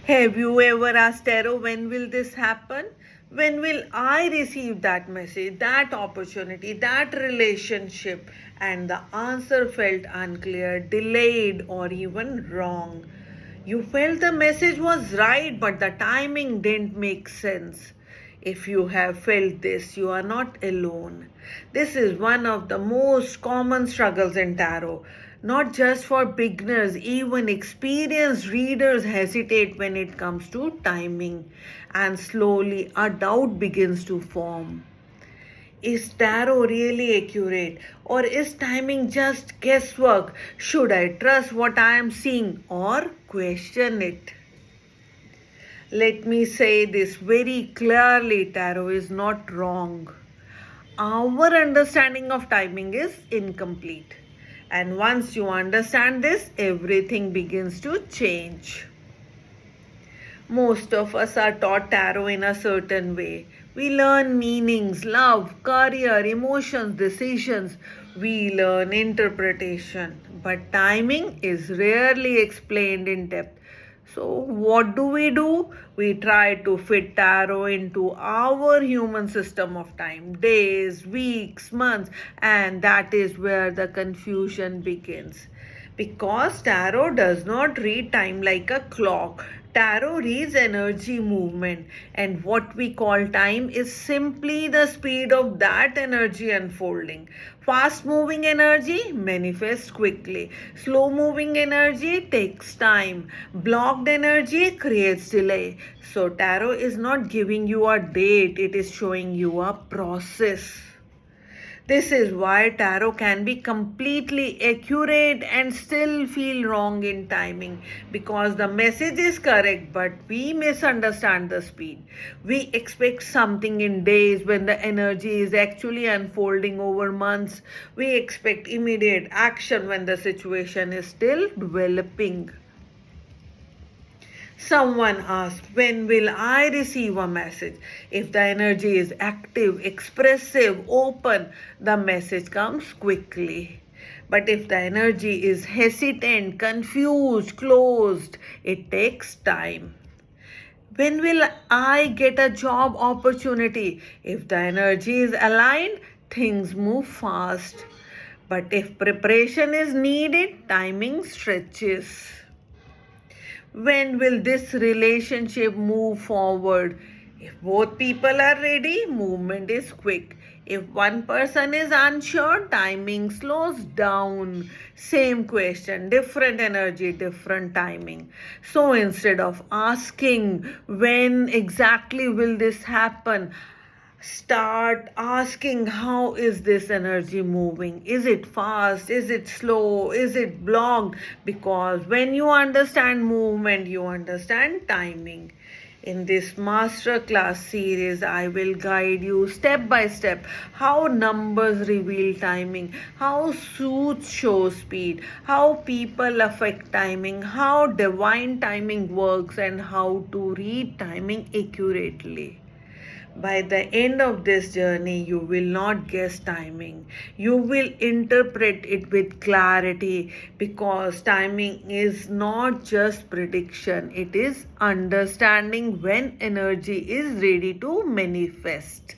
Have you ever asked Tarot, when will this happen? When will I receive that message, that opportunity, that relationship? And the answer felt unclear, delayed, or even wrong. You felt the message was right, but the timing didn't make sense. If you have felt this, you are not alone. This is one of the most common struggles in tarot. Not just for beginners, even experienced readers hesitate when it comes to timing, and slowly a doubt begins to form. Is tarot really accurate, or is timing just guesswork? Should I trust what I am seeing or question it? Let me say this very clearly, tarot is not wrong. Our understanding of timing is incomplete. And once you understand this, everything begins to change. Most of us are taught tarot in a certain way. We learn meanings, love, career, emotions, decisions. We learn interpretation. But timing is rarely explained in depth. So, what do? We try to fit tarot into our human system of time, days, weeks, months, and that is where the confusion begins. Because tarot does not read time like a clock. Tarot reads energy movement, and what we call time is simply the speed of that energy unfolding. Fast moving energy manifests quickly, slow moving energy takes time, blocked energy creates delay. So, tarot is not giving you a date, it is showing you a process. This is why tarot can be completely accurate and still feel wrong in timing, because the message is correct but we misunderstand the speed. We expect something in days when the energy is actually unfolding over months. We expect immediate action when the situation is still developing. Someone asked, when will I receive a message? If the energy is active, expressive, open, the message comes quickly. But if the energy is hesitant, confused, closed, it takes time. When will I get a job opportunity? If the energy is aligned, things move fast. But if preparation is needed, timing stretches. When will this relationship move forward? If both people are ready, movement is quick. If one person is unsure, timing slows down. Same question, different energy, different timing. So instead of asking when exactly will this happen, start asking, how is this energy moving? Is it fast? Is it slow? Is it blocked? Because when you understand movement, you understand timing. In this masterclass series, I will guide you step by step how numbers reveal timing, how suits show speed, how people affect timing, how divine timing works, and how to read timing accurately. By the end of this journey, you will not guess timing. You will interpret it with clarity, because timing is not just prediction, it is understanding when energy is ready to manifest.